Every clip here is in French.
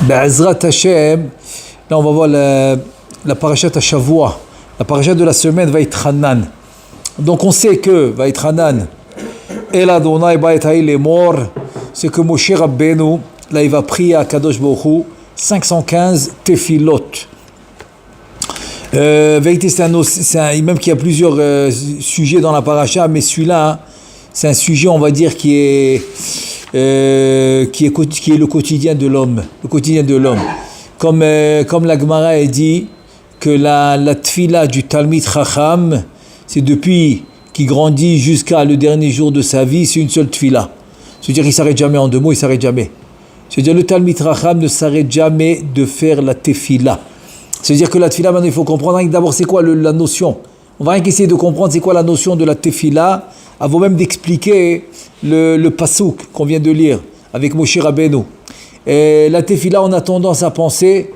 Be'ezrat Hashem, là on va voir la parashat Hashavua, la parashat de la semaine Vaïtranan. Donc on sait que Vaïtranan, El Adonai Ba'et Ha'il est mort, c'est que Moshe Rabbeinu, là il va prier à Kadosh Baruch Hu, 515 tefilot. Vérité, même qu'il y a plusieurs sujets dans la paracha, mais celui-là, c'est un sujet, on va dire, qui est le quotidien de l'homme. Le quotidien de l'homme. Comme la Gemara a dit que la tfila du Talmid Chacham, c'est depuis qu'il grandit jusqu'à le dernier jour de sa vie, c'est une seule tfila. C'est-à-dire qu'il ne s'arrête jamais en deux mots, il ne s'arrête jamais. C'est-à-dire le Talmid Chacham ne s'arrête jamais de faire la tefila. C'est-à-dire que la tefila, maintenant il faut comprendre d'abord c'est quoi la notion. On va rien qu'essayer de comprendre c'est quoi la notion de la tefila, avant même d'expliquer le pasouk qu'on vient de lire avec Moshe Rabbeinu. Et la tefila, on a tendance à penser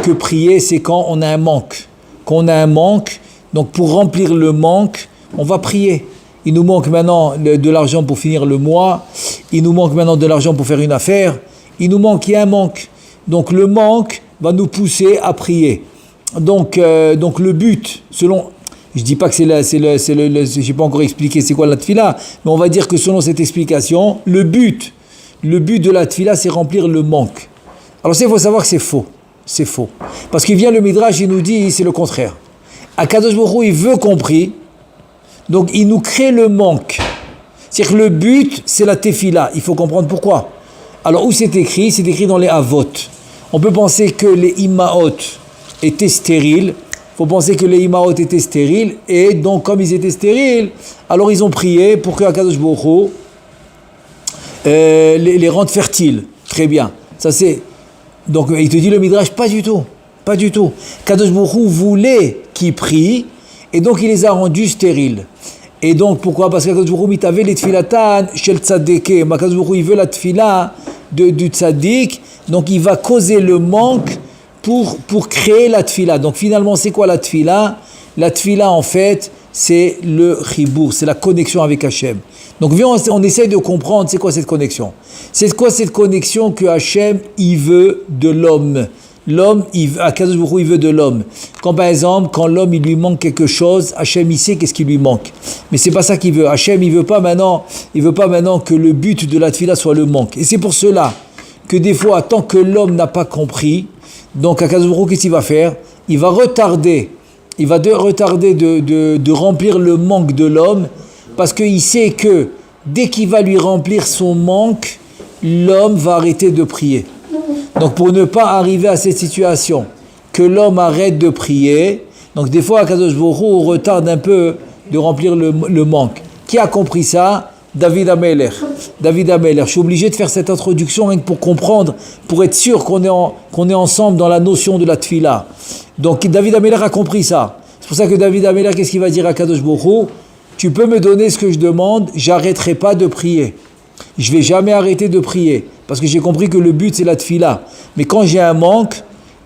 que prier c'est quand on a un manque. Quand on a un manque, donc pour remplir le manque, on va prier. Il nous manque maintenant de l'argent pour finir le mois, il nous manque maintenant de l'argent pour faire une affaire, il y a un manque. Donc le manque va nous pousser à prier. Donc le but, selon, je dis pas que j'ai pas encore expliqué c'est quoi la tefila, mais on va dire que selon cette explication, le but de la tefila, c'est remplir le manque. Alors ça, il faut savoir que c'est faux, parce qu'il vient le Midrash, il nous dit c'est le contraire. Akadosh Baruch Hu, il veut qu'on prie, donc il nous crée le manque. C'est-à-dire que le but, c'est la tefila. Il faut comprendre pourquoi. Alors où c'est écrit? C'est écrit dans les Avot. On peut penser que les Imaot étaient stériles. Il faut penser que les Imaot étaient stériles. Et donc, comme ils étaient stériles, alors ils ont prié pour que Akadosh Baruch Hu les rende fertiles. Très bien. Ça c'est. Donc, il te dit le Midrash, pas du tout. Akadosh Baruch Hu voulait qu'ils prient, et donc il les a rendus stériles. Et donc, pourquoi? Parce qu'Akadosh Baruch Hu mitave les tfilatan shel tzadeke. Akadosh Baruch Hu, il veut la tfila du tzadik. Donc il va causer le manque pour créer la tfila. Donc finalement c'est quoi la tfila? La tfila en fait c'est le chibour, c'est la connexion avec Hachem. Donc viens, on essaye de comprendre c'est quoi cette connexion. C'est quoi cette connexion que Hachem il veut de l'homme. L'homme, Akadosh Baruch Hu, il veut de l'homme. Quand par exemple, quand l'homme il lui manque quelque chose, Hachem il sait qu'est-ce qui lui manque. Mais c'est pas ça qu'il veut. Hachem il veut pas maintenant que le but de la tfila soit le manque. Et c'est pour cela que des fois, tant que l'homme n'a pas compris, donc Akadosh Baruch Hu, qu'est-ce qu'il va faire? Il va retarder de remplir le manque de l'homme, parce qu'il sait que dès qu'il va lui remplir son manque, l'homme va arrêter de prier. Donc pour ne pas arriver à cette situation, que l'homme arrête de prier, donc des fois Akadosh Baruch Hu retarde un peu de remplir le manque. Qui a compris ça? David Ameler. Je suis obligé de faire cette introduction rien que pour comprendre, pour être sûr qu'on est ensemble dans la notion de la tfila. Donc David Ameler a compris ça. C'est pour ça que David Ameler, qu'est-ce qu'il va dire à Kadosh Baruch Hu? Tu peux me donner ce que je demande, j'arrêterai pas de prier. Je vais jamais arrêter de prier, parce que j'ai compris que le but c'est la tfila. Mais quand j'ai un manque,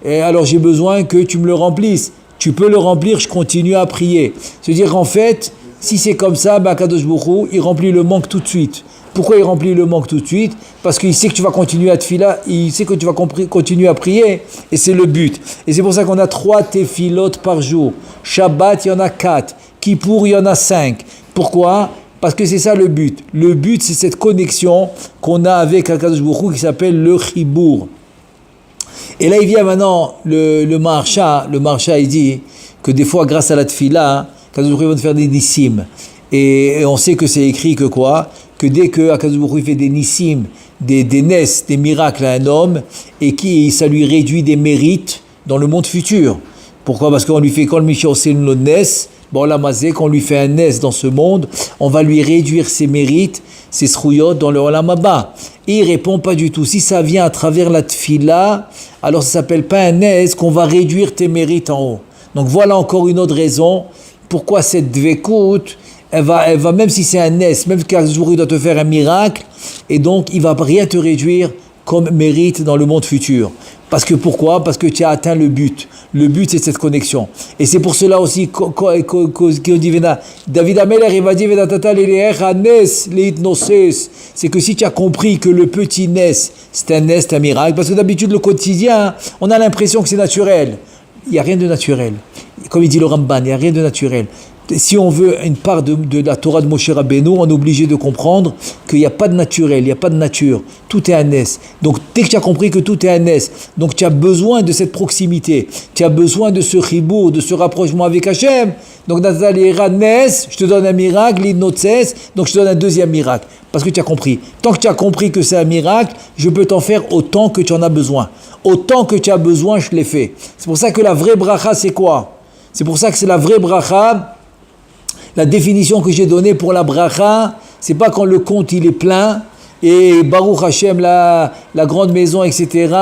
alors j'ai besoin que tu me le remplisses. Tu peux le remplir, je continue à prier. C'est-à-dire qu'en fait, si c'est comme ça, Kadosh Baruch Hu, il remplit le manque tout de suite. Pourquoi il remplit le manque tout de suite? Parce qu'il sait que tu vas continuer à tefila, il sait que tu vas continuer à prier, et c'est le but. Et c'est pour ça qu'on a 3 tefilot par jour. Shabbat, il y en a 4. Kippour, il y en a 5. Pourquoi? Parce que c'est ça le but. Le but, c'est cette connexion qu'on a avec Akadosh Baruch Hu qui s'appelle le chibour. Et là, il vient maintenant le Maharsha. Le Maharsha, il dit que des fois, grâce à la tefila, Akadosh Baruch Hu va faire des nissim. Et on sait que c'est écrit que quoi? Que dès que Akadosh Baruch Hu fait des nissim, des nes, des miracles à un homme, et ça lui réduit des mérites dans le monde futur. Pourquoi? Parce qu'on lui fait, quand le Mishnah c'est le nes, bon la mazé, quand on lui fait un nes dans ce monde, on va lui réduire ses mérites, ses srouyot dans le olam haba. Et il répond pas du tout. Si ça vient à travers la tfila, alors ça s'appelle pas un nes qu'on va réduire tes mérites en haut. Donc voilà encore une autre raison pourquoi cette dvekout, elle va même si c'est un nes, même qu'un jour il doit te faire un miracle, et donc il va rien te réduire comme mérite dans le monde futur. Parce que pourquoi? Parce que tu as atteint le but. Le but, c'est cette connexion. Et c'est pour cela aussi qu'on dit, David Ameler, il va dire, c'est que si tu as compris que le petit nes, c'est un miracle, parce que d'habitude, le quotidien, on a l'impression que c'est naturel. Il n'y a rien de naturel. Comme il dit le Ramban, il n'y a rien de naturel. Si on veut une part de la Torah de Moshe Rabbeinu, on est obligé de comprendre qu'il n'y a pas de naturel, il n'y a pas de nature. Tout est un nes. Donc, dès que tu as compris que tout est un nes, donc tu as besoin de cette proximité, tu as besoin de ce chibour, de ce rapprochement avec Hachem. Donc, Nathalie Nes, je te donne un miracle, l'Idnotses, donc je te donne un deuxième miracle. Parce que tu as compris. Tant que tu as compris que c'est un miracle, je peux t'en faire autant que tu en as besoin. Autant que tu as besoin, je l'ai fait. C'est pour ça que la vraie bracha, c'est quoi? C'est pour ça que c'est la vraie bracha. La définition que j'ai donnée pour la bracha, c'est pas quand le compte il est plein et Baruch Hashem, la grande maison, etc.,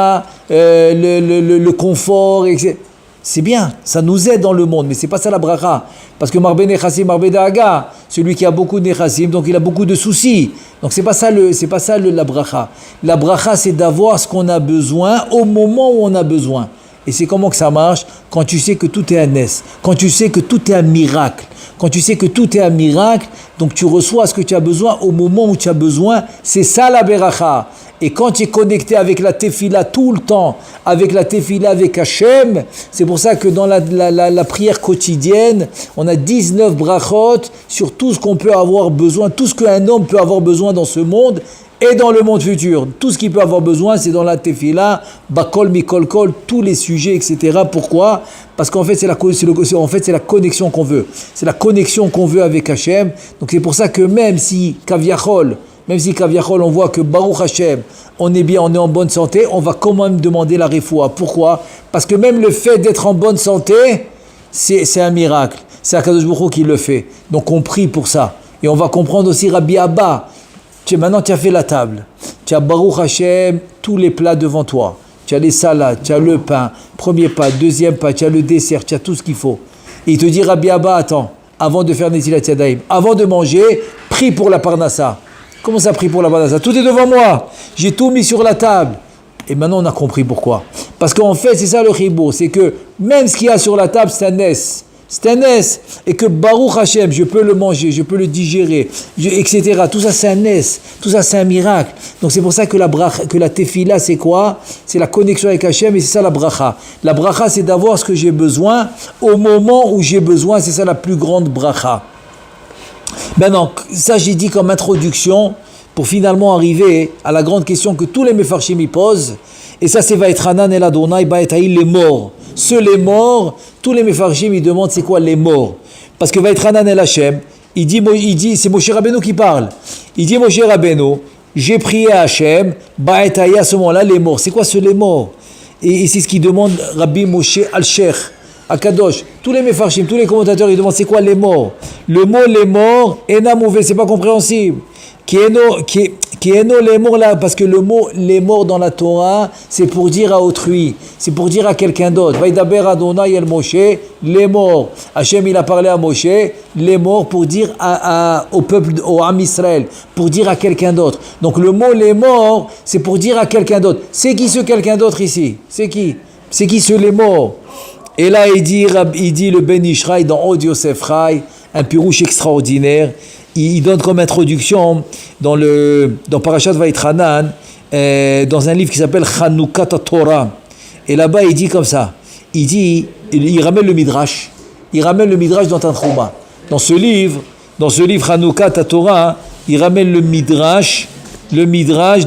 le confort, etc. C'est bien, ça nous aide dans le monde, mais c'est pas ça la bracha. Parce que Marbe Nechassim, Marbe Daaga, celui qui a beaucoup de Nechassim, donc il a beaucoup de soucis. Donc c'est pas ça la bracha. La bracha, c'est d'avoir ce qu'on a besoin au moment où on a besoin. Et c'est comment que ça marche? Quand tu sais que tout est un nes, quand tu sais que tout est un miracle. Quand tu sais que tout est un miracle, donc tu reçois ce que tu as besoin au moment où tu as besoin. C'est ça la beracha. Et quand tu es connecté avec la tefila tout le temps, avec la tefila avec Hachem, c'est pour ça que dans la prière quotidienne, on a 19 brachot sur tout ce qu'on peut avoir besoin, tout ce qu'un homme peut avoir besoin dans ce monde et dans le monde futur. Tout ce qu'il peut avoir besoin, c'est dans la tefila, bakol, mikol, kol, tous les sujets, etc. Pourquoi? Parce qu'en fait, c'est la connexion qu'on veut. C'est la connexion qu'on veut avec Hachem. Donc c'est pour ça que même si Kaviachol, on voit que Baruch Hashem, on est bien, on est en bonne santé, on va quand même demander la refoua. Pourquoi? Parce que même le fait d'être en bonne santé, c'est un miracle. C'est Akadosh Baruch Hu qui le fait. Donc on prie pour ça. Et on va comprendre aussi Rabbi Abba. Maintenant, tu as fait la table. Tu as Baruch Hashem, tous les plats devant toi. Tu as les salades, tu as le pain, premier pas, deuxième pas, tu as le dessert, tu as tout ce qu'il faut. Et il te dit, Rabbi Abba, attends, avant de faire Netilat Yadayim, avant de manger, prie pour la parnassa. Comment ça, prie pour la parnassa? Tout est devant moi. J'ai tout mis sur la table. Et maintenant, on a compris pourquoi. Parce qu'en fait, c'est ça le chibour, c'est que même ce qu'il y a sur la table, c'est un nes. C'est un nes, et que Baruch Hashem, je peux le manger, je peux le digérer, etc. Tout ça c'est un nes, tout ça c'est un miracle. Donc c'est pour ça que la tefila c'est quoi? C'est la connexion avec Hashem et c'est ça la bracha. La bracha c'est d'avoir ce que j'ai besoin au moment où j'ai besoin, c'est ça la plus grande bracha. Maintenant, ça j'ai dit comme introduction pour finalement arriver à la grande question que tous les mefarshim y posent, et ça c'est Vaetranan el Adonai Baetaïl les morts. Ceux les morts, tous les mefarshim ils demandent c'est quoi les morts. Parce que Vaetranan el Hashem, il dit c'est Moshe Rabbeinu qui parle. Il dit Moshe Rabbeinu, j'ai prié à Hashem, Baetaï à ce moment-là les morts. C'est quoi ce les morts? Et c'est ce qu'il demande Rabbi Moshe al-Sheikh, à Kadosh. Tous les mefarshim, tous les commentateurs ils demandent c'est quoi les morts. Le mot les morts, enamouvé, c'est pas compréhensible. Qui est les morts là, parce que le mot les morts dans la Torah, c'est pour dire à autrui, c'est pour dire à quelqu'un d'autre. Vaidaber Adonai el Moshe, les morts. Hachem il a parlé à Moshe, les morts pour dire au peuple, au Am Israël, pour dire à quelqu'un d'autre. Donc le mot les morts, c'est pour dire à quelqu'un d'autre. C'est qui ce quelqu'un d'autre ici? C'est qui ce les morts? Et là il dit le Ben Ishraï dans Od Yosef Chai, un pirouche extraordinaire. Il donne comme introduction dans Parashat Vaetranan, dans un livre qui s'appelle Chanukah Torah. Et là-bas, il dit comme ça. Il ramène le Midrash. Il ramène le Midrash dans Tanchuma. Dans ce livre Chanukah Torah, il ramène le Midrash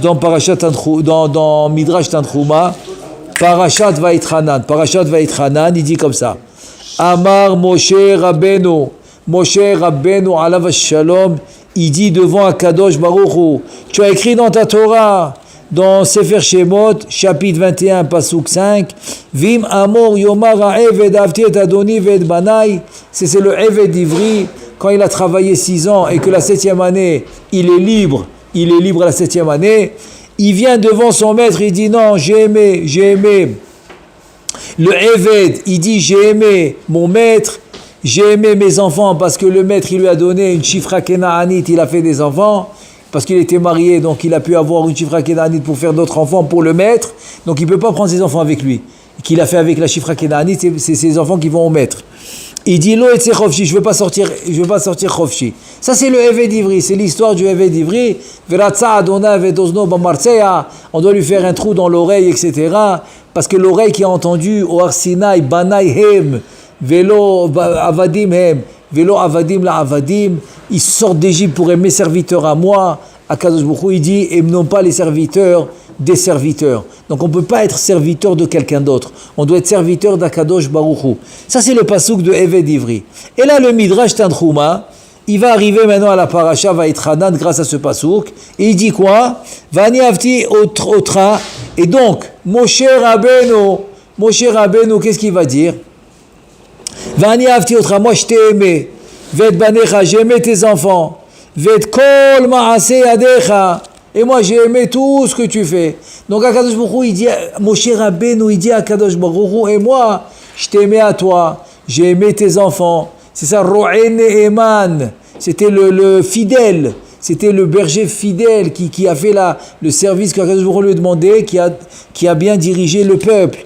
dans Parashat dans Midrash Tanchuma, Parashat Vaetranan, il dit comme ça. Amar Moshe Rabbeinu. Moshe Rabbeinu alav shalom, il dit devant Akadosh Baruch Hu, tu as écrit dans ta Torah, dans Sefer Shemot, chapitre 21, pasuk 5, Vim amor yomar ha'eved avti et adoni ve'et banai, c'est le Eved Ivri, quand il a travaillé 6 ans et que la 7e année, il est libre la 7e année, il vient devant son maître, il dit non, j'ai aimé. Le Eved, il dit j'ai aimé mon maître, j'ai aimé mes enfants parce que le maître il lui a donné une chifra kenaanite, il a fait des enfants. parce qu'il était marié, donc il a pu avoir une Shifra Kenaanite pour faire d'autres enfants, pour le maître, donc il ne peut pas prendre ses enfants avec lui. Qu'il a fait avec la Shifra Kenaanite, c'est ses enfants qui vont au maître. Il dit Lo etse chofshi, je veux pas sortir chofshi. Ça c'est le Eved Ivri, c'est l'histoire du Eved Ivri. Veratza Adona Vedozno Bamarseya, on doit lui faire un trou dans l'oreille, etc. Parce que l'oreille qui a entendu au Arsinaï, Banai Hem, Velo Avadim Hem, Velo Avadim la Avadim, ils sortent d'Égypte pour être mes serviteurs à moi. Akadosh Baruch Hu, il dit et non pas les serviteurs des serviteurs. Donc on ne peut pas être serviteur de quelqu'un d'autre. On doit être serviteur d'Akadosh Baruch Hu. Ça c'est le pasouk de Eved Ivri. Et là le Midrash Tanchuma, il va arriver maintenant à la paracha Vaïtranan grâce à ce pasouk. Et il dit quoi? Vani avti otra. Et donc, Moshe Rabbeinu, qu'est-ce qu'il va dire? Vani avti otra, moi je t'ai aimé. Ved banecha, j'ai aimé tes enfants. Ved kol maase yadecha. Et moi j'ai aimé tout ce que tu fais. Donc Akadosh Baruch Hu, il dit, Moshe Rabbeinu, il dit à Akadosh Baruch Hu, et moi, je t'ai aimé à toi, j'ai aimé tes enfants. C'est ça, Ro'en Eman. C'était le fidèle, c'était le berger fidèle qui a fait le service qu'Akadosh Baruch Hu lui demandait, qui a bien dirigé le peuple.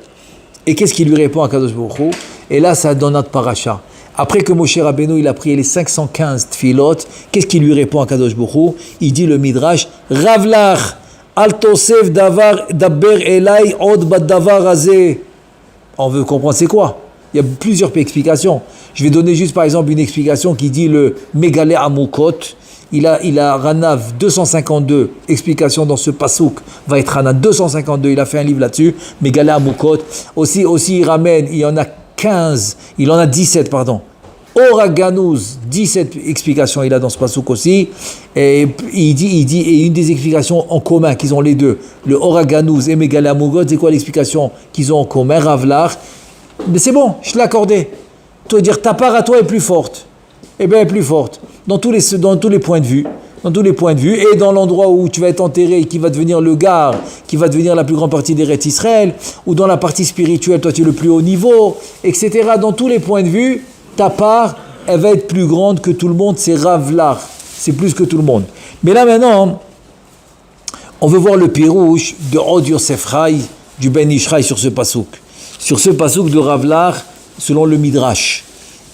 Et qu'est-ce qu'il lui répond à Akadosh Baruch Hu? Et là, ça donne notre paracha. Après que Moshe Rabbeinu il a prié les 515 tfilot, qu'est-ce qu'il lui répond à Kadosh Baruch Hu? Il dit le Midrash, Ravlach, al tosef daber elai od bad davar azeh. On veut comprendre c'est quoi? Il y a plusieurs explications. Je vais donner juste par exemple une explication qui dit le Megalé Amukot. Il a Ranav 252 explications dans ce pasouk. Va être Ranav 252. Il a fait un livre là-dessus. Megalé Amukot. Aussi il ramène. Il y en a 15. Il en a 17 pardon. Oraganouz, 17 explications il a dans ce pasouk aussi. Et il dit et une des explications en commun qu'ils ont les deux. Le Oraganouz et Megalé Amukot. C'est quoi l'explication qu'ils ont en commun? Ravlar. Mais c'est bon, je te l'ai accordé. Toi dire ta part à toi est plus forte. Eh bien, elle est plus forte. Dans tous les points de vue. Dans tous les points de vue. Et dans l'endroit où tu vas être enterré, qui va devenir le Gar, qui va devenir la plus grande partie d'Eretz Israël, ou dans la partie spirituelle, toi tu es le plus haut niveau, etc. Dans tous les points de vue, ta part, elle va être plus grande que tout le monde. C'est Ravlar. C'est plus que tout le monde. Mais là maintenant, on veut voir le pirouche de Od Yosef Chai, du Ben Ishraï sur ce pasouk. Sur ce pasouk de Ravlar, selon le Midrash.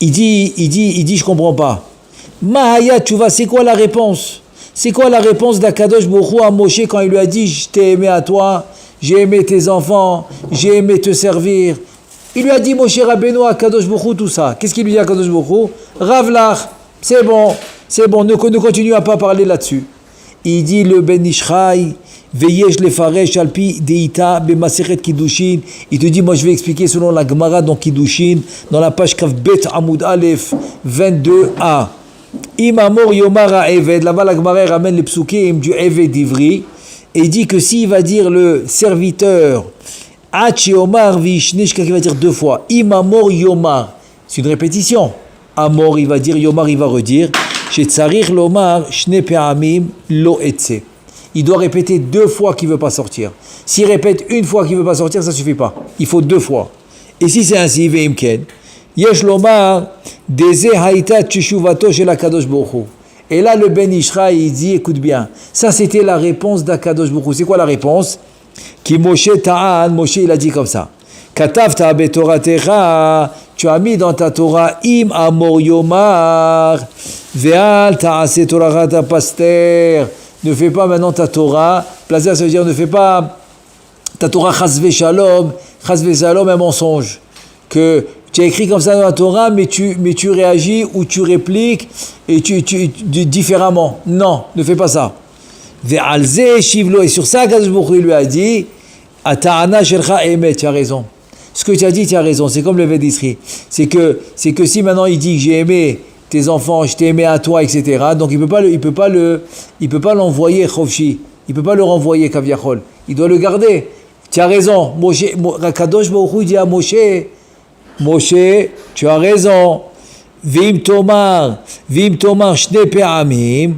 Il dit, je comprends pas. Mahaya, tu vas, c'est quoi la réponse? C'est quoi la réponse d'Akadosh Baruch Hu à Moshe quand il lui a dit, je t'ai aimé à toi, j'ai aimé tes enfants, j'ai aimé te servir. Il lui a dit, Moshe Rabbeinu, Akadosh Baruch Hu, tout ça. Qu'est-ce qu'il lui dit à Akadosh Baruch Hu? Ravlar, c'est bon, ne continue à pas parler là-dessus. Il dit, le Ben Ishraï, Veyesh lefaresh alpi deita bemaseret kiddushin. Il te dit, moi je vais expliquer selon la Gemara dans Kiddushin, dans la page Kaf Bet Amoud Aleph 22a. Imamor Yomara Eved, là-bas la Gemara ramène les psukim du Eved Ivri, et il dit que s'il va dire le serviteur, Ach Yomar Vishnish, qui va dire deux fois, Imamor Yomar, c'est une répétition. Amor, il va dire, Yomar, il va redire, Shetzarir Lomar Shne Pe'amim Lo Etse. Il doit répéter deux fois qu'il ne veut pas sortir. S'il répète une fois qu'il ne veut pas sortir, ça ne suffit pas. Il faut deux fois. Et si c'est ainsi, Veimken, Yesh Lomar, Deze Haïta Tchushuvato Shel Akadosh Baruch Hu. Et là, le Ben Ishraï, il dit, écoute bien, ça c'était la réponse d'Akadosh Baruch Hu. C'est quoi la réponse? Ki Moshe Ta'an, Moshe il a dit comme ça. Katavta betoratecha, tu as mis dans ta Torah, Im Amor Yomar, Ve'al Ta'ase Torahata Paster. Ne fais pas maintenant ta Torah. Placer, ça veut dire ne fais pas ta Torah chasve shalom un mensonge. Que tu as écrit comme ça dans la Torah, mais tu réagis ou tu répliques et tu différemment. Non, ne fais pas ça. Ve'alze shivlo, et sur ça, Kadosh Baruch Hu lui a dit, Ata'ana shelcha emet, tu as raison. Ce que tu as dit, tu as raison. C'est comme le Védisri. C'est que si maintenant il dit j'ai aimé tes enfants, je t'ai aimé à toi, etc. Donc il peut pas l'envoyer Chofshi, il peut pas le renvoyer Kaviachol. Il doit le garder. Tu as raison. Kadosh Baruch Hu dit à Moshe, tu as raison. Vim tomar shne pe'amim,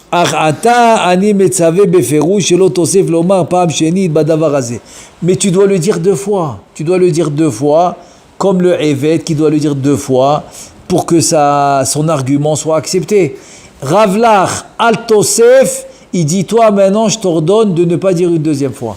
ach ata ani metzave beferush shelo tosef lomar pa'am shenit badavar hazeh. Mais tu dois le dire deux fois. Tu dois le dire deux fois, comme le Evet qui doit le dire deux fois, pour que son argument soit accepté. Ravlach al tosef il dit, toi maintenant je t'ordonne de ne pas dire une deuxième fois.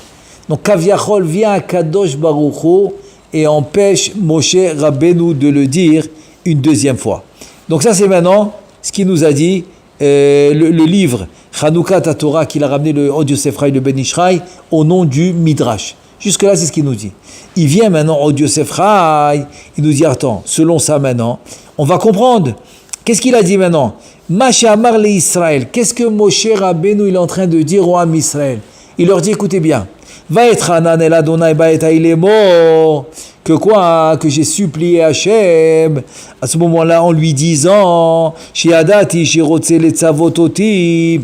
Donc Kaviachol vient à Kadosh Baruch Hu et empêche Moshe Rabbeinu de le dire une deuxième fois. Donc ça c'est maintenant ce qu'il nous a dit le livre Chanukah Torah qu'il a ramené le Od Yosef Rai, le Ben Ishraï, au nom du Midrash. Jusque là c'est ce qu'il nous dit. Il vient maintenant Od Yosef Rai, il nous dit attends, selon ça maintenant, on va comprendre. Qu'est-ce qu'il a dit maintenant? Masha Amar le Israël. Qu'est-ce que Moshe Rabbeinu il est en train de dire au Ham Israël? Il leur dit écoutez bien. Va être Hanan el Adonai Baeta, il est mort. Que quoi? Que j'ai supplié Hachem à ce moment-là en lui disant Shiadati Shirotse le Tzavototi,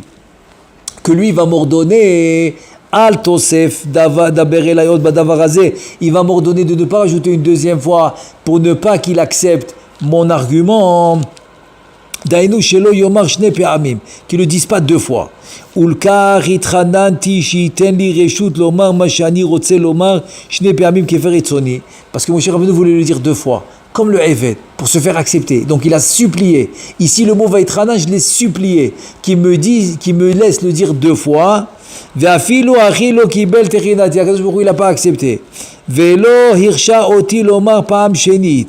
que lui va m'ordonner Al Tosef Daber Elayot Badavarazé. Il va m'ordonner de ne pas rajouter une deuxième fois pour ne pas qu'il accepte mon argument. Dainu Shelo Yomar Shne Pe'amim, qui ne le disent pas deux fois. Ulkar itrananti shiten li reshut lomar mashani rotse lomar shne pe'amim kefer etzoni. Parce que Moshe Rabbeinu voulait le dire deux fois, comme le Eved, pour se faire accepter. Donc il a supplié. Ici le mot vaitrana, je l'ai supplié, qui me laisse le dire deux fois. Ve'afilu achilo kibel techinati. Akadosh Baruch Hu, il n'a pas accepté. Ve'lo hirsha oti lomar pa'am shenit.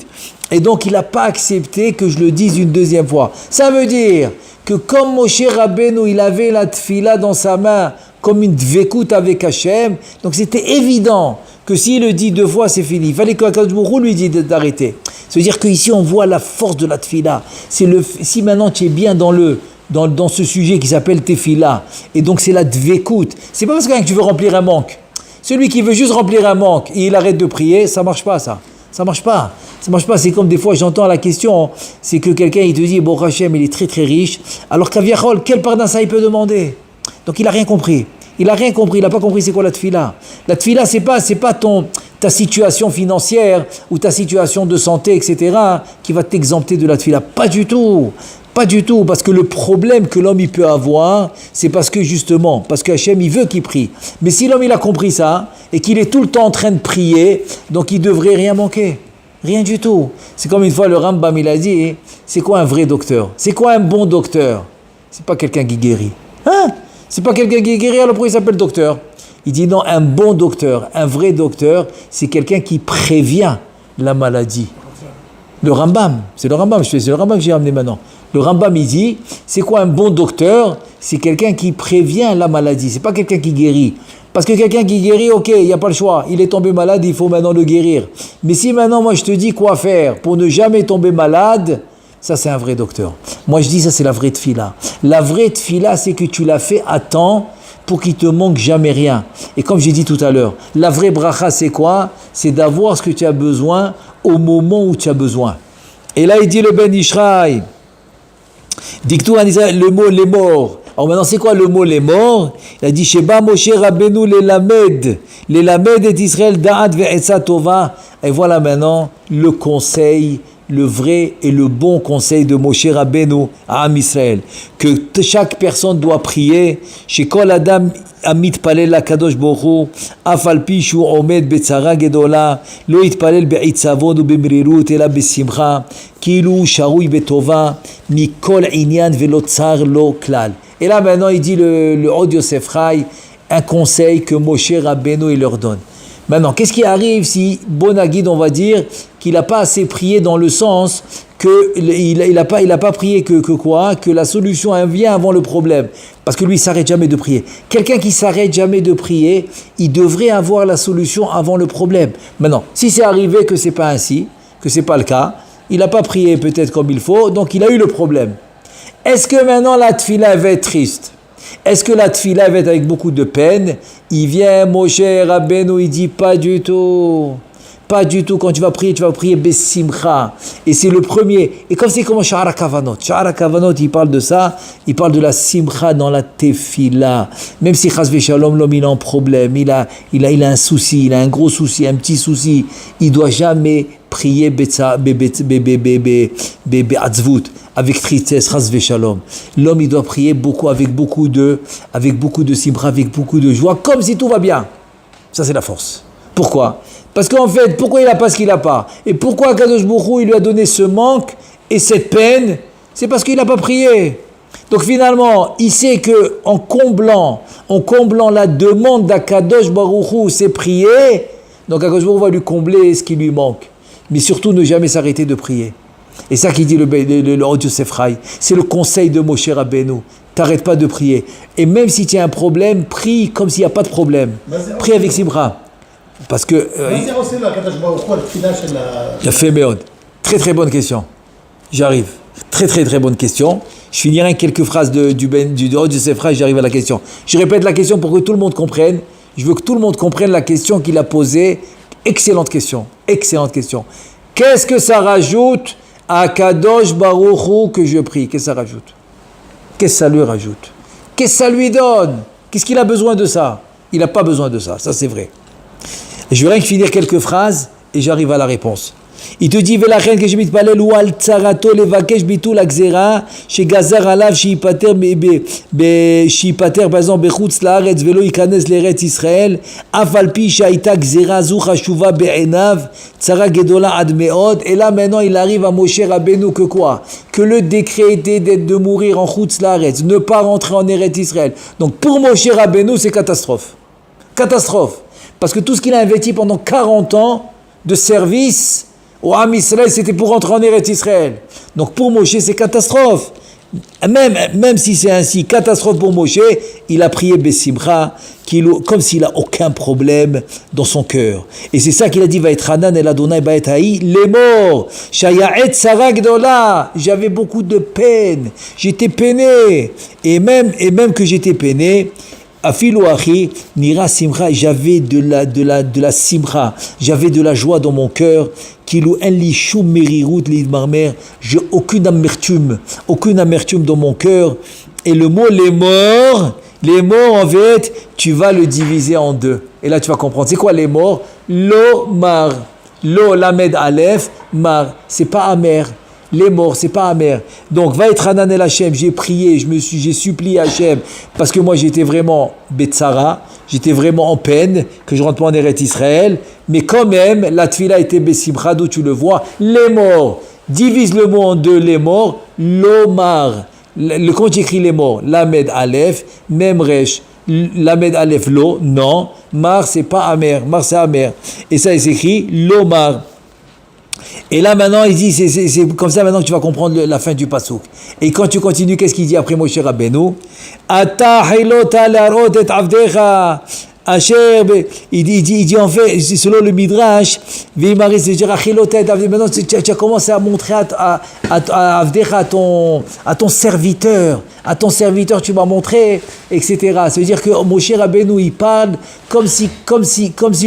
Et donc il n'a pas accepté que je le dise une deuxième fois. Ça veut dire que comme Moshe Rabbeinu, il avait la tfila dans sa main, comme une dvekout avec Hachem, donc c'était évident que s'il le dit deux fois, c'est fini. Il fallait qu'Akadosh Baruch Hu lui dise d'arrêter. Ça veut dire qu'ici, on voit la force de la tfila. Si maintenant tu es bien dans ce sujet qui s'appelle tefila, et donc c'est la dvekout, c'est pas parce que tu veux remplir un manque. Celui qui veut juste remplir un manque et il arrête de prier, ça marche pas ça. Ça marche pas. Ça marche pas. C'est comme des fois, j'entends la question, c'est que quelqu'un, il te dit, bon, Hachem, il est très très riche, alors qu'Aviachol, quel parnassa il peut demander? Donc il n'a rien compris. Il n'a rien compris. Il n'a pas compris c'est quoi la tfila. La tfila, c'est pas ta situation financière ou ta situation de santé, etc., qui va t'exempter de la tfila. Pas du tout. Pas du tout, parce que le problème que l'homme il peut avoir, c'est parce que justement, parce que Hachem il veut qu'il prie. Mais si l'homme il a compris ça, et qu'il est tout le temps en train de prier, donc il devrait rien manquer. Rien du tout. C'est comme une fois le Rambam il a dit, c'est quoi un vrai docteur? C'est quoi un bon docteur? C'est pas quelqu'un qui guérit. Hein? C'est pas quelqu'un qui guérit, alors pourquoi il s'appelle docteur? Il dit non, un bon docteur, un vrai docteur, c'est quelqu'un qui prévient la maladie. Le Rambam, c'est le Rambam que j'ai ramené maintenant. Le Rambam, il dit, c'est quoi un bon docteur? C'est quelqu'un qui prévient la maladie, c'est pas quelqu'un qui guérit. Parce que quelqu'un qui guérit, ok, il n'y a pas le choix, il est tombé malade, il faut maintenant le guérir. Mais si maintenant, moi, je te dis quoi faire pour ne jamais tomber malade, ça, c'est un vrai docteur. Moi, je dis, ça, c'est la vraie tfila. La vraie tfila, c'est que tu l'as fait à temps pour qu'il te manque jamais rien. Et comme j'ai dit tout à l'heure, la vraie bracha, c'est quoi? C'est d'avoir ce que tu as besoin au moment où tu as besoin. Et là, il dit le Ben Ishraï, dictou le mot les morts. Alors maintenant, c'est quoi le mot les morts? Il a dit Sheba Moshe Rabbeinu les lamed et Israël da'at ve'etza tova. Et voilà maintenant le conseil, le vrai et le bon conseil de Moshe Rabbeinu à Am Israël, que chaque personne doit prier chez Kol Adam Amit Palel la Kadosh Baruch Hu af al pi shu omed betzara gedola lo yitpalel be'itzavon ubemrirut ela besimcha kilu sharuy betova mikol inyan velo tsar lo klal. Et là maintenant il dit le Od Yosef Rai, un conseil que Moshe Rabbeinu il leur donne. Maintenant, qu'est-ce qui arrive si Bonagid, on va dire, qu'il n'a pas assez prié dans le sens qu'il n'a pas prié que la solution vient avant le problème. Parce que lui, il ne s'arrête jamais de prier. Quelqu'un qui ne s'arrête jamais de prier, il devrait avoir la solution avant le problème. Maintenant, si c'est arrivé que ce n'est pas ainsi, que ce n'est pas le cas, il n'a pas prié peut-être comme il faut, donc il a eu le problème. Est-ce que maintenant la tfila va être triste? Est-ce que la tfila va être avec beaucoup de peine? Il vient, Moshe Rabbeinu, il dit pas du tout. Pas du tout. Quand tu vas prier Bessimcha. Et c'est le premier. Et comme c'est comme Sha'ar HaKavanot. Sha'ar HaKavanot, il parle de ça. Il parle de la Simcha dans la tefila. Même si Chas V'Shalom, l'homme, il a un problème. Il a un souci. Il a un gros souci, un petit souci. Il doit jamais prier Be'atzvut. Avec tristesse, Chas V'Shalom. L'homme, il doit prier beaucoup, avec beaucoup de simra, avec beaucoup de joie, comme si tout va bien. Ça, c'est la force. Pourquoi? Parce qu'en fait, pourquoi il n'a pas ce qu'il n'a pas? Et pourquoi Kadosh Baruch Hu, il lui a donné ce manque et cette peine? C'est parce qu'il n'a pas prié. Donc finalement, il sait que en comblant la demande d'Akadosh Baruch Hu, c'est prier, donc Akadosh Baruch Hu va lui combler ce qui lui manque. Mais surtout, ne jamais s'arrêter de prier. Et ça qui dit le Hod Yosef Rai, c'est le conseil de Moshe Rabbeinu. T'arrêtes pas de prier. Et même si tu as un problème, prie comme s'il n'y a pas de problème. Prie avec Simra. Parce que... il a fait Méod. Très très bonne question. J'arrive. Très très très bonne question. Je finirai avec quelques phrases du Hod Yosef Rai et j'arrive à la question. Je répète la question pour que tout le monde comprenne. Je veux que tout le monde comprenne la question qu'il a posée. Excellente question. Excellente question. Qu'est-ce que ça rajoute à Kadosh Baruch Hu que je prie? Qu'est-ce que ça rajoute? Qu'est-ce que ça lui rajoute? Qu'est-ce que ça lui donne? Qu'est-ce qu'il a besoin de ça? Il n'a pas besoin de ça, ça c'est vrai. Et je vais rien que finir quelques phrases et j'arrive à la réponse. Il te dit, Velachen que je mitpalel ou al tsarato levakesh bitul agzera shegazar alav shipater shipater par exemple bechutz laaretz velo ikanes l'eretz Israël af al pi shaita gzera zu chashuva be'enav tsara gedola ad meod. Et là maintenant il arrive à Moshe Rabbeinu que quoi? Que le décret était de mourir en chutz laaretz, ne pas rentrer en Eretz Israël. Donc pour Moshe Rabbeinu c'est catastrophe. Catastrophe. Parce que tout ce qu'il a investi pendant 40 ans de service au Ham Israël, c'était pour rentrer en Eretz Israël. Donc pour Moshe, c'est catastrophe. Même si c'est ainsi, catastrophe pour Moshe, il a prié Bessimra, comme s'il n'a aucun problème dans son cœur. Et c'est ça qu'il a dit, va être Hanan el Adonai va être Haï, les morts, Shaya'et Sarag Dola, j'avais beaucoup de peine, j'étais peiné. Et même que j'étais peiné, Afilu achi nira simcha, j'avais de la simcha, j'avais de la joie dans mon cœur. Kilu en li shum merirut li marmer, j'ai aucune amertume dans mon cœur. Et le mot les morts en fait, tu vas le diviser en deux. Et là tu vas comprendre. C'est quoi les morts? Lo mar, lo lamed aleph, mar, c'est pas amer. Les morts, c'est pas amer. Donc, va être Hanan el Hashem, j'ai prié, j'ai supplié Hashem, parce que moi j'étais vraiment Betsara, j'étais vraiment en peine, que je rentre pas en Eretz Israël, mais quand même, la tfila était Bessimcha, d'où tu le vois, les morts. Divise le mot en deux, les morts, l'omar. Quand tu écris les morts, Lamed Aleph, même Resh, Lamed Aleph Lo, non, Mar c'est pas amer, Mar c'est amer. Et ça il s'écrit l'omar. Et là maintenant il dit, c'est comme ça maintenant que tu vas comprendre la fin du pasouk. Et quand tu continues, qu'est-ce qu'il dit après Moshe Rabbeinu? Ata hilota larot et avdecha asher, il dit en fait, selon le Midrash, Vimari, c'est-à-dire achilota et avdecha, maintenant tu as commencé à montrer à avdecha, à ton serviteur, tu m'as montré, etc. Ça veut dire que Moshe Rabbeinu il parle comme si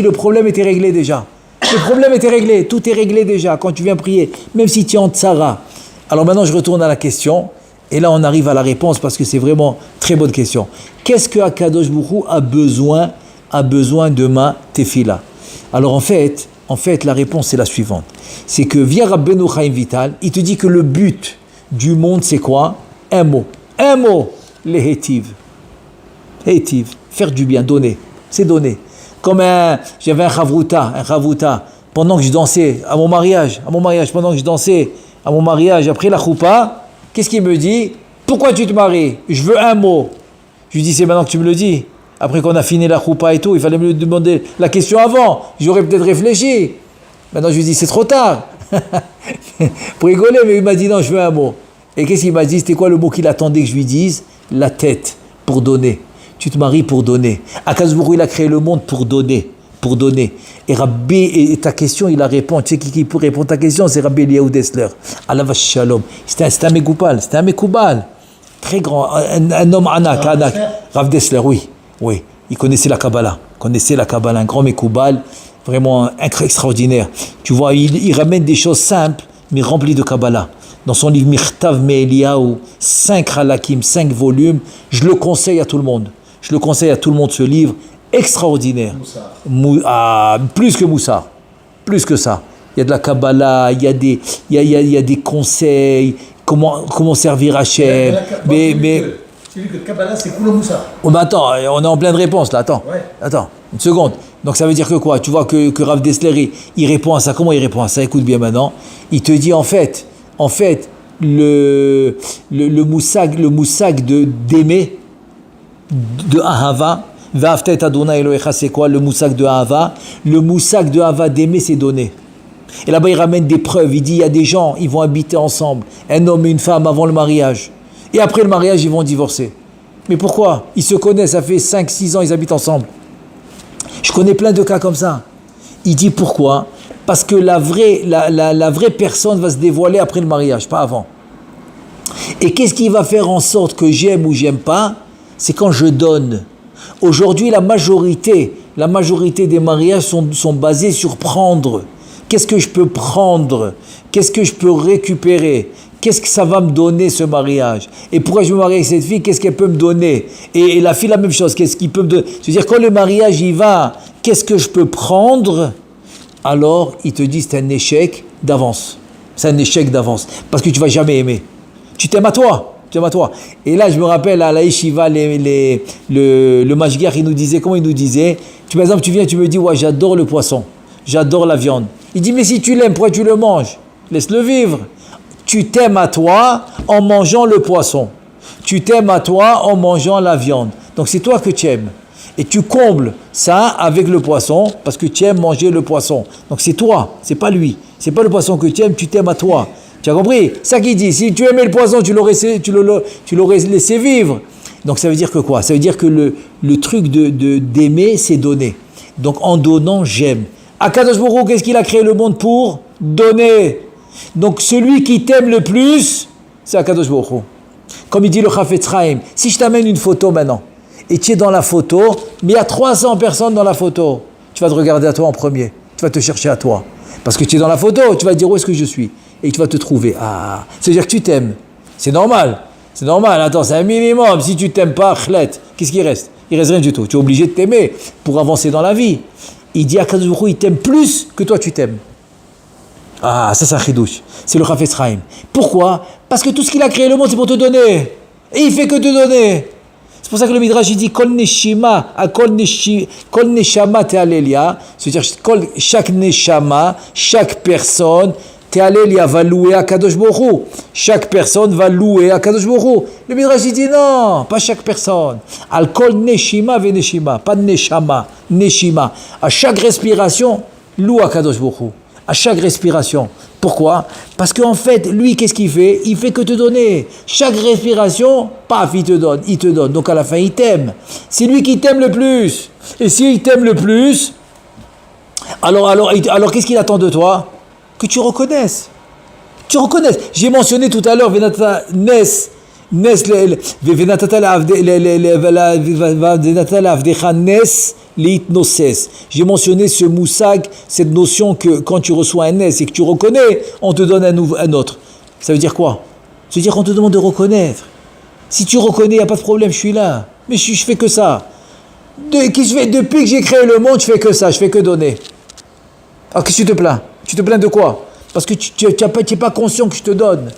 le problème était réglé déjà. Le problème était réglé, tout est réglé déjà quand tu viens prier, même si tu es en tsara. Alors maintenant je retourne à la question, et là on arrive à la réponse parce que c'est vraiment très bonne question. Qu'est-ce que Akadosh Baruch Hu a besoin de ma tefila? Alors en fait la réponse est la suivante. C'est que via Rabbeinu Chaim Vital, il te dit que le but du monde c'est quoi? Un mot, les hétiv. Hétiv, faire du bien, donner, c'est donner. Comme j'avais un chavruta, pendant que je dansais à mon mariage, pendant que je dansais à mon mariage, après la choupa, qu'est-ce qu'il me dit? Pourquoi tu te maries? Je veux un mot. Je lui dis, c'est maintenant que tu me le dis. Après qu'on a fini la choupa et tout, il fallait me demander la question avant. J'aurais peut-être réfléchi. Maintenant je lui dis, c'est trop tard. Pour rigoler, mais il m'a dit, non, je veux un mot. Et qu'est-ce qu'il m'a dit? C'était quoi le mot qu'il attendait que je lui dise? La tête, pour donner. Tu te maries pour donner. Akadosh Baruch Hu, il a créé le monde pour donner. Et Rabbi, et ta question, il a répondu. Tu sais qui peut répondre à ta question? C'est Rabbi Eliyahu Dessler. Alav Shalom. C'était un Mekoubal. Très grand, un homme anak. Rav Dessler, oui. Il connaissait la Kabbalah. Un grand Mekoubal, vraiment extraordinaire. Tu vois, il ramène des choses simples, mais remplies de Kabbalah. Dans son livre Mirtav Me'Eliyahu, 5 halakim, 5 volumes, je le conseille à tout le monde. Ce livre extraordinaire. Plus que Moussar. Plus que ça. Il y a de la Kabbalah, il y a des conseils, comment servir Hachem. Mais tu dis que Kabbalah c'est cool au Moussar. Oh, mais attends, on est en pleine réponse là, attends. Une seconde. Donc ça veut dire que quoi? Tu vois que Rav Dessler, il répond à ça. Comment il répond à ça? Écoute bien maintenant. Il te dit en fait, le moussag d'aimer, de Ahava. Va'afta et Adonai Elohecha, c'est quoi le moussag de Ahava? Le moussag de Ahava d'aimer, c'est donner. Et là-bas, il ramène des preuves. Il dit, il y a des gens, ils vont habiter ensemble, un homme et une femme avant le mariage. Et après le mariage, ils vont divorcer. Mais pourquoi? Ils se connaissent, ça fait 5-6 ans, ils habitent ensemble. Je connais plein de cas comme ça. Il dit pourquoi? Parce que la vraie personne va se dévoiler après le mariage, pas avant. Et qu'est-ce qui va faire en sorte que j'aime ou j'aime pas? C'est quand je donne. Aujourd'hui, la majorité des mariages sont basés sur prendre. Qu'est-ce que je peux prendre? Qu'est-ce que je peux récupérer? Qu'est-ce que ça va me donner ce mariage? Et pourquoi je me marie avec cette fille? Qu'est-ce qu'elle peut me donner? Et la fille, la même chose. Qu'est-ce qu'il peut me donner? C'est-à-dire, quand le mariage y va, qu'est-ce que je peux prendre? Alors, il te dit, c'est un échec d'avance. C'est un échec d'avance. Parce que tu ne vas jamais aimer. Tu t'aimes à toi. Et là, je me rappelle, à la Yeshiva, le Mashgiach, il nous disait, comment il nous disait? Par exemple, tu viens, tu me dis, ouais, j'adore le poisson. J'adore la viande. Il dit, mais si tu l'aimes, pourquoi tu le manges? Laisse-le vivre. Tu t'aimes à toi en mangeant le poisson. Tu t'aimes à toi en mangeant la viande. Donc c'est toi que tu aimes. Et tu combles ça avec le poisson parce que tu aimes manger le poisson. Donc c'est toi, c'est pas lui. C'est pas le poisson que tu aimes, tu t'aimes à toi. Tu as compris? Ça qu'il dit, si tu aimais le poisson, tu l'aurais laissé vivre. Donc ça veut dire que quoi? Ça veut dire que le truc d'aimer, c'est donner. Donc en donnant, j'aime. Akadosh Baruch Hu, qu'est-ce qu'il a créé le monde pour? Donner. Donc celui qui t'aime le plus, c'est Akadosh Baruch Hu. Comme il dit le Chafetz Chaim, si je t'amène une photo maintenant, et tu es dans la photo, mais il y a 300 personnes dans la photo, tu vas te regarder à toi en premier, tu vas te chercher à toi. Parce que tu es dans la photo, tu vas dire où est-ce que je suis, et tu vas te trouver. Ah, c'est-à-dire que tu t'aimes. C'est normal, attends, c'est un minimum. Si tu t'aimes pas, qu'est-ce qui reste? Il reste rien du tout. Tu es obligé de t'aimer pour avancer dans la vie. Il dit à Akadosh Baruch Hu, il t'aime plus que toi tu t'aimes. Ah, ça c'est un chidouche. C'est le Chafetz Chaim. Pourquoi? Parce que tout ce qu'il a créé le monde, c'est pour te donner. Et il fait que te donner. C'est pour ça que le Midrash il dit Kol neshama, kol neshama te'alelia. C'est-à-dire chaque neshama, chaque personne, te'alelia va louer Akadosh Baruch Hu. Chaque personne va louer Akadosh Baruch Hu. Le Midrash il dit non, pas chaque personne. Al kol neshima ve neshima, pas neshama, neshima. À chaque respiration, loue Akadosh Baruch Hu. À chaque respiration. Pourquoi? Parce qu'en fait, lui, qu'est-ce qu'il fait? Il fait que te donner. Chaque respiration, paf, il te donne. Donc à la fin, il t'aime. C'est lui qui t'aime le plus. Et s'il t'aime le plus, alors qu'est-ce qu'il attend de toi? Que tu reconnaisses. J'ai mentionné tout à l'heure, j'ai mentionné ce moussag, cette notion que quand tu reçois un nes et que tu reconnais, on te donne un autre. Ça veut dire quoi? Ça veut dire qu'on te demande de reconnaître. Si tu reconnais, il n'y a pas de problème, je suis là. Mais je fais que ça. Depuis que j'ai créé le monde, je fais que ça, je fais que donner. Alors qu'est-ce que tu te plains? Tu te plains de quoi? Parce que tu n'es pas conscient que je te donne.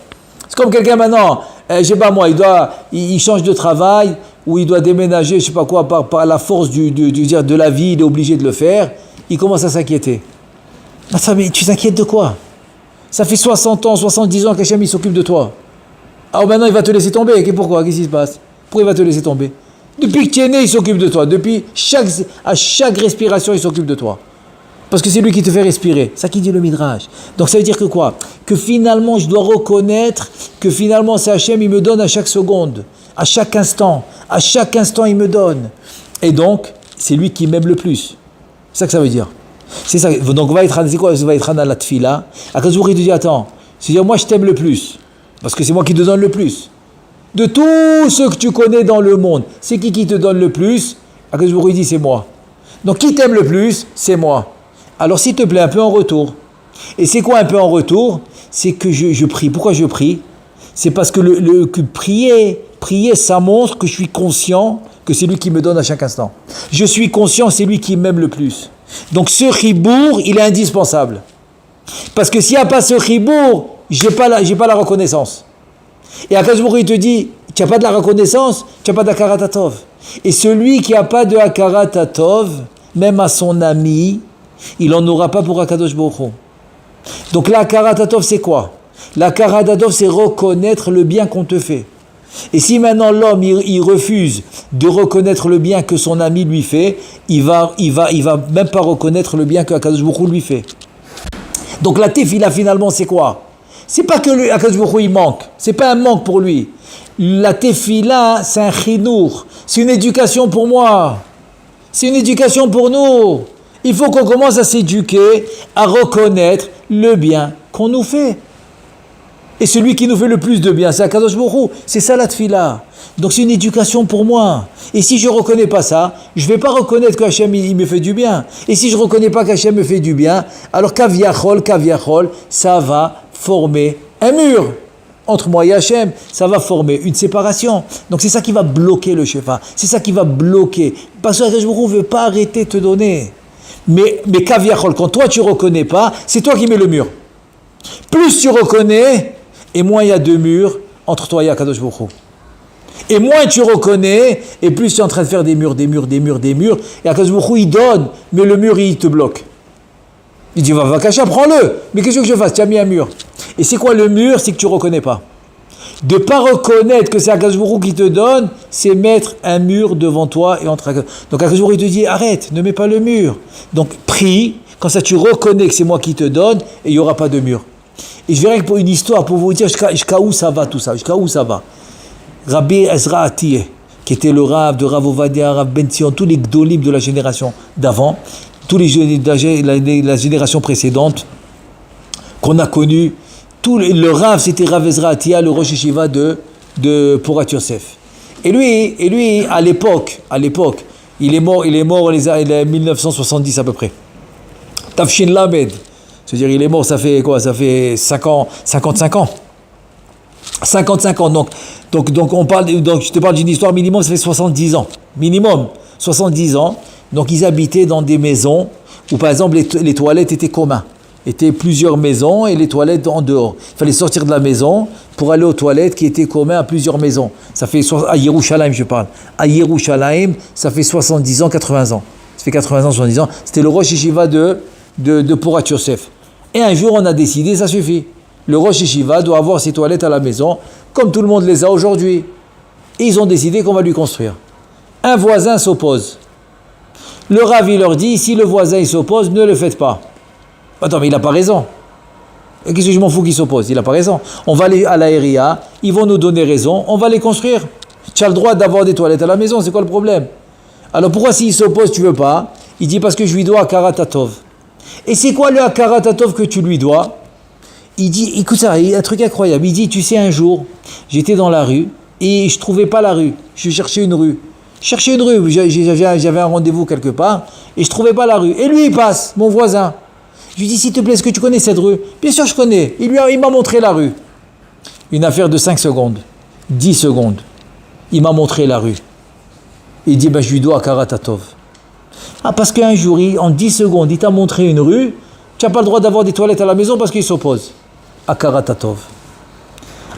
C'est comme quelqu'un maintenant, je sais pas moi, il change de travail, ou il doit déménager, je sais pas quoi, par la force de la vie, il est obligé de le faire, il commence à s'inquiéter. Attends, mais tu t'inquiètes de quoi? Ça fait 60 ans, 70 ans qu'Hachem il s'occupe de toi. Alors maintenant il va te laisser tomber, pourquoi? Qu'est-ce qui se passe? Pourquoi il va te laisser tomber? Depuis que tu es né, il s'occupe de toi. À chaque respiration, il s'occupe de toi. Parce que c'est lui qui te fait respirer. C'est ça qui dit le Midrash. Donc ça veut dire que quoi? Que finalement, je dois reconnaître que finalement, c'est Hachem, il me donne à chaque seconde, à chaque instant. À chaque instant, il me donne. Et donc, c'est lui qui m'aime le plus. C'est ça que ça veut dire. C'est ça. Donc, c'est quoi? Va être dans la tfila. Akadosh Baruch Hu, il te dit, attends, c'est-à-dire, moi, je t'aime le plus. Parce que c'est moi qui te donne le plus. De tous ceux que tu connais dans le monde, c'est qui te donne le plus? Akadosh Baruch Hu, il dit, c'est moi. Donc, qui t'aime le plus? C'est moi. Alors s'il te plaît, un peu en retour. Et c'est quoi un peu en retour? C'est que je prie. Pourquoi je prie? C'est parce que que prier, ça montre que je suis conscient que c'est lui qui me donne à chaque instant. Je suis conscient, c'est lui qui m'aime le plus. Donc ce chibour, il est indispensable. Parce que s'il n'y a pas ce chibour, j'ai pas la reconnaissance. Et Akadosh Baruch Hu, il te dit, tu n'as pas de la reconnaissance, tu n'as pas d'Hakarat Hatov. Et celui qui n'a pas de Hakarat Hatov, même à son ami, il n'en aura pas pour Akadosh Baruch Hu. Donc la Hakarat Hatov, c'est quoi? La karatatov, c'est reconnaître le bien qu'on te fait. Et si maintenant l'homme il refuse de reconnaître le bien que son ami lui fait, il va même pas reconnaître le bien que Akadosh Baruch Hu lui fait. Donc la tefila finalement c'est quoi? C'est pas que Akadosh Baruch Hu il manque, c'est pas un manque pour lui. La tefila c'est un chinour, c'est une éducation pour moi, c'est une éducation pour nous. Il faut qu'on commence à s'éduquer, à reconnaître le bien qu'on nous fait. Et celui qui nous fait le plus de bien, c'est Akadosh Baruch Hu. C'est ça la tefila. Donc c'est une éducation pour moi. Et si je ne reconnais pas ça, je ne vais pas reconnaître qu'Hachem il me fait du bien. Et si je ne reconnais pas qu'Hachem me fait du bien, alors kaviachol, ça va former un mur entre moi et Hachem. Ça va former une séparation. Donc c'est ça qui va bloquer le shefa. C'est ça qui va bloquer. Parce que Akadosh Baruch Hu ne veut pas arrêter de te donner. Mais kaviachol, quand toi tu ne reconnais pas, c'est toi qui mets le mur. Plus tu reconnais, et moins il y a de murs entre toi et Akadosh Baruch Hu. Et moins tu reconnais, et plus tu es en train de faire des murs. Et Akadosh Baruch Hu, il donne, mais le mur, il te bloque. Il dit, va cacher, prends-le. Mais qu'est-ce que je fasse? Tu as mis un mur. Et c'est quoi le mur? C'est que tu ne reconnais pas. De ne pas reconnaître que c'est Akadosh Baruch Hu qui te donne, c'est mettre un mur devant toi et entre Akadosh. Donc Akadosh Baruch Hu te dit, arrête, ne mets pas le mur. Donc prie, comme ça tu reconnais que c'est moi qui te donne, et il n'y aura pas de mur. Et je verrai que pour une histoire, pour vous dire jusqu'à où ça va tout ça, jusqu'à où ça va. Rabbi Ezra Atiyeh, qui était le Rav de Rav Ovadia, Rav Ben Zion, tous les gdolim de la génération d'avant, tous les la génération précédente qu'on a connu, le Rav c'était Rav Ezra Atiyeh, le Rosh Yeshiva de Porat Yosef. Et lui à l'époque, il est mort en 1970 à peu près. Tafshin Lamed. C'est-à-dire, il est mort, ça fait quoi? Ça fait 55 ans. 55 ans. Donc je te parle d'une histoire minimum, ça fait 70 ans. Minimum, 70 ans. Donc, ils habitaient dans des maisons où, par exemple, les toilettes étaient communs. Étaient plusieurs maisons et les toilettes en dehors. Il fallait sortir de la maison pour aller aux toilettes qui étaient communs à plusieurs maisons. Ça fait, à Yerushalayim, je parle. À Yerushalayim, ça fait 70 ans, 80 ans. Ça fait 80 ans, 70 ans. C'était le Rosh Yeshiva de Porat Yosef. Et un jour, on a décidé, ça suffit. Le Rosh Yeshiva doit avoir ses toilettes à la maison, comme tout le monde les a aujourd'hui. Et ils ont décidé qu'on va lui construire. Un voisin s'oppose. Le Rav, il leur dit, si le voisin il s'oppose, ne le faites pas. Attends, mais il n'a pas raison. Et qu'est-ce que je m'en fous qu'il s'oppose? Il n'a pas raison. On va aller à l'aéria, ils vont nous donner raison, on va les construire. Tu as le droit d'avoir des toilettes à la maison, c'est quoi le problème? Alors pourquoi s'il s'oppose, tu ne veux pas? Il dit parce que je lui dois Karatatov. Et c'est quoi le Karatatov que tu lui dois? Il dit, écoute ça, il y a un truc incroyable. Il dit, tu sais, un jour, j'étais dans la rue et je ne trouvais pas la rue. Je cherchais une rue. J'avais un rendez-vous quelque part et je ne trouvais pas la rue. Et lui, il passe, mon voisin. Je lui dis, s'il te plaît, est-ce que tu connais cette rue? Bien sûr, je connais. Il m'a montré la rue. Une affaire de 5 secondes, 10 secondes. Il m'a montré la rue. Il dit, je lui dois Karatatov. Ah, parce qu'un jour, en 10 secondes, il t'a montré une rue, tu n'as pas le droit d'avoir des toilettes à la maison parce qu'il s'oppose à Karatatov.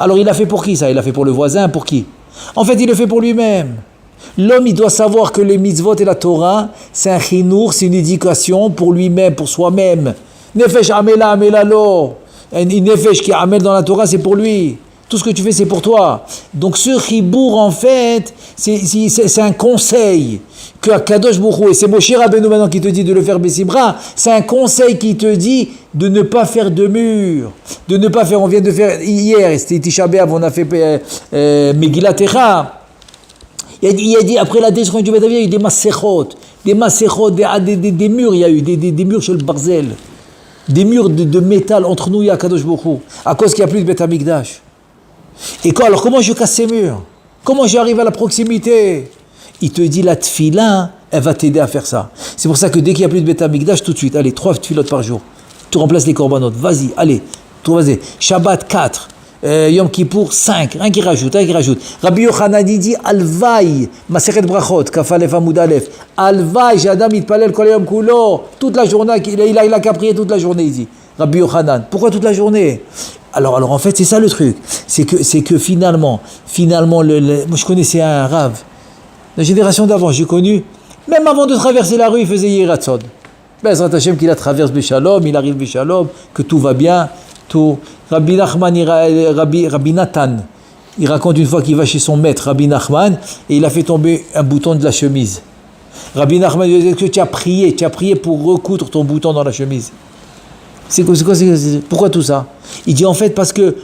Alors, il a fait pour qui ça? Il a fait pour le voisin, pour qui? En fait, il le fait pour lui-même. L'homme, il doit savoir que les mitzvot et la Torah, c'est un chinour, c'est une éducation pour lui-même, pour soi-même. Nefesh amela amela lo. Une nefesh qui amène dans la Torah, c'est pour lui. Tout ce que tu fais, c'est pour toi. Donc ce chibour, en fait, c'est un conseil que Akadosh Baruch Hu, et c'est Moshe Rabbeinu maintenant qui te dit de le faire Bessimra, c'est un conseil qui te dit de ne pas faire de mur, de ne pas faire, on vient de faire hier, c'était Tisha B'Av, on a fait Megillat Echa. Il a dit, après la destruction du Beth Amikdash, il y a eu des masechot, des murs, il y a eu des murs chez le Barzel, des murs de métal entre nous et Akadosh Baruch Hu, à cause qu'il n'y a plus de Beth Amikdash. Et alors comment je casse ces murs? Comment j'arrive à la proximité? Il te dit la tfila, elle va t'aider à faire ça. C'est pour ça que dès qu'il n'y a plus de Beth Amikdash, tout de suite, allez, 3 tfilotes par jour. Tu remplaces les korbanot, vas-y, allez, vas-y. Shabbat 4, Yom Kippour 5, rien qui rajoute. Rabbi Yochanan dit, Alvaï, Maseret Brachot, Kafalef Amud Alef, Alvaï, Jadam Itpalel Kol Yom Kulo, toute la journée, il a qu'à prier toute la journée, il dit. Rabbi Yochanan, pourquoi toute la journée? Alors en fait, c'est ça le truc. C'est que finalement, moi je connaissais un Rav, la génération d'avant, j'ai connu, même avant de traverser la rue, il faisait Yiratzod. Bezrat Hashem qu'il la traverse Béchalom, il arrive Béchalom, que tout va bien, Tout. Rabbi Nachman, Rabbi Nathan, il raconte une fois qu'il va chez son maître, Rabbi Nachman, et il a fait tomber un bouton de la chemise. Rabbi Nachman lui dit, est-ce que tu as prié pour recoudre ton bouton dans la chemise? Pourquoi tout ça? Il dit en fait parce que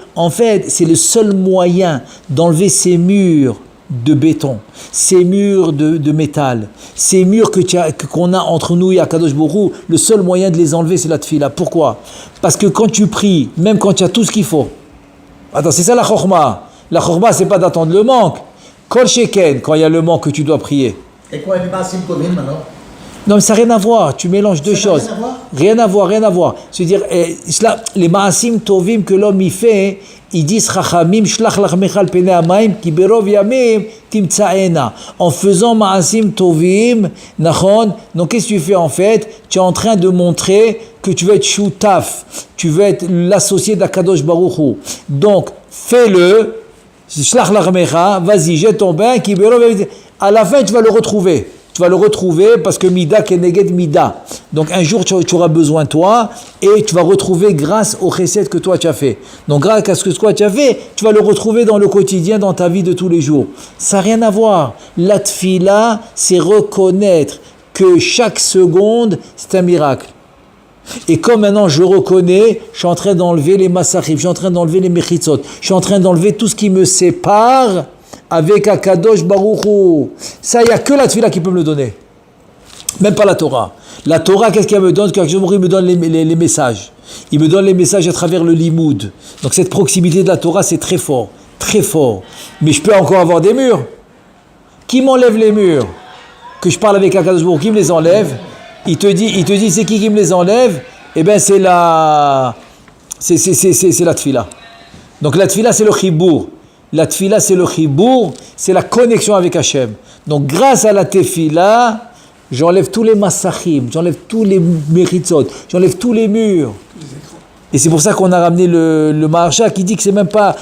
c'est le seul moyen d'enlever ces murs de béton, ces murs de métal, ces murs qu'on a entre nous et Akadosh Baruch Hu, le seul moyen de les enlever c'est la tefila. Pourquoi? Parce que quand tu pries, même quand tu as tout ce qu'il faut, attends, c'est ça la chorma. La chorma c'est pas d'attendre le manque. Kol sheken, quand il y a le manque que tu dois prier. Et quoi, les Maasim Tovim maintenant? Non, mais ça n'a rien à voir. Tu mélanges deux choses. Rien à voir. C'est-à-dire, les Maasim Tovim que l'homme y fait, ils disent Chachamim, Shlach lachmechal pene hamayim, ki berov yamim timtsaena. En faisant Maasim Tovim, nachon. Donc, qu'est-ce que tu fais en fait? Tu es en train de montrer que tu veux être shutaf, tu veux être l'associé d'Akadosh Baruch Hu. Donc, fais-le. Shlach lachmecha, vas-y, jette ton bain, ki berov yamim. À la fin, tu vas le retrouver. Tu vas le retrouver parce que Mida keneged Mida. Donc un jour tu auras besoin de toi et tu vas retrouver grâce au chesed que toi tu as fait. Donc grâce à ce que toi tu as fait, tu vas le retrouver dans le quotidien, dans ta vie de tous les jours. Ça n'a rien à voir. La tfila, c'est reconnaître que chaque seconde, c'est un miracle. Et comme maintenant je reconnais, je suis en train d'enlever les massachim, je suis en train d'enlever les mechitzot, je suis en train d'enlever tout ce qui me sépare avec Akadosh Baruch Hu. Ça, il n'y a que la tefila qui peut me le donner. Même pas la Torah. La Torah, qu'est-ce qu'elle me donne? Qu'Akadosh Baruch Hu me donne les messages. Il me donne les messages à travers le limoud. Donc cette proximité de la Torah, c'est très fort. Très fort. Mais je peux encore avoir des murs. Qui m'enlève les murs? Que je parle avec Akadosh Baruch Hu, qui me les enlève? Il te dit c'est qui me les enlève? Eh bien, c'est la tefila. Donc la tefila, c'est le chibour. La tefila, c'est le chibour, c'est la connexion avec Hachem. Donc, grâce à la tefila, j'enlève tous les massachim, j'enlève tous les méritzot, j'enlève tous les murs. Et c'est pour ça qu'on a ramené le Maharsha qui dit que c'est même pas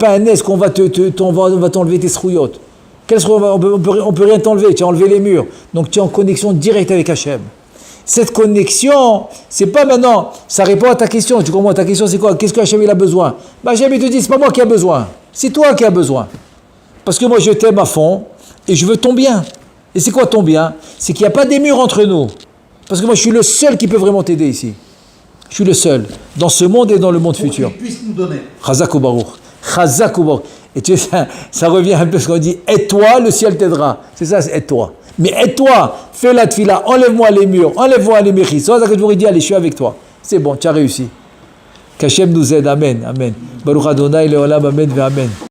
un nez qu'on va t'enlever tes srouillottes. On peut rien t'enlever, tu as enlevé les murs. Donc, tu es en connexion directe avec Hachem. Cette connexion, c'est pas maintenant, ça répond à ta question. Tu comprends? Ta question, c'est quoi? Qu'est-ce que Hachem il a besoin? Hachem il te dit, c'est pas moi qui a besoin. C'est toi qui as besoin. Parce que moi, je t'aime à fond et je veux ton bien. Et c'est quoi ton bien? C'est qu'il n'y a pas des murs entre nous. Parce que moi, je suis le seul qui peut vraiment t'aider ici. Je suis le seul. Dans ce monde et dans le monde futur. Qu'il puisse nous donner. Chazak ou Baruch. Chazak ou Baruch. Et tu sais, ça revient un peu à ce qu'on dit. Aide-toi, le ciel t'aidera. C'est ça, c'est aide-toi. Mais aide-toi, fais la tefila, enlève-moi les murs, enlève-moi les méchis. Ça que je vous dis, allez, je suis avec toi. C'est bon, tu as réussi. Qu'Hachem nous aide. Amen. Amen. Baruch Adonai, Leolam, Amen, Amen.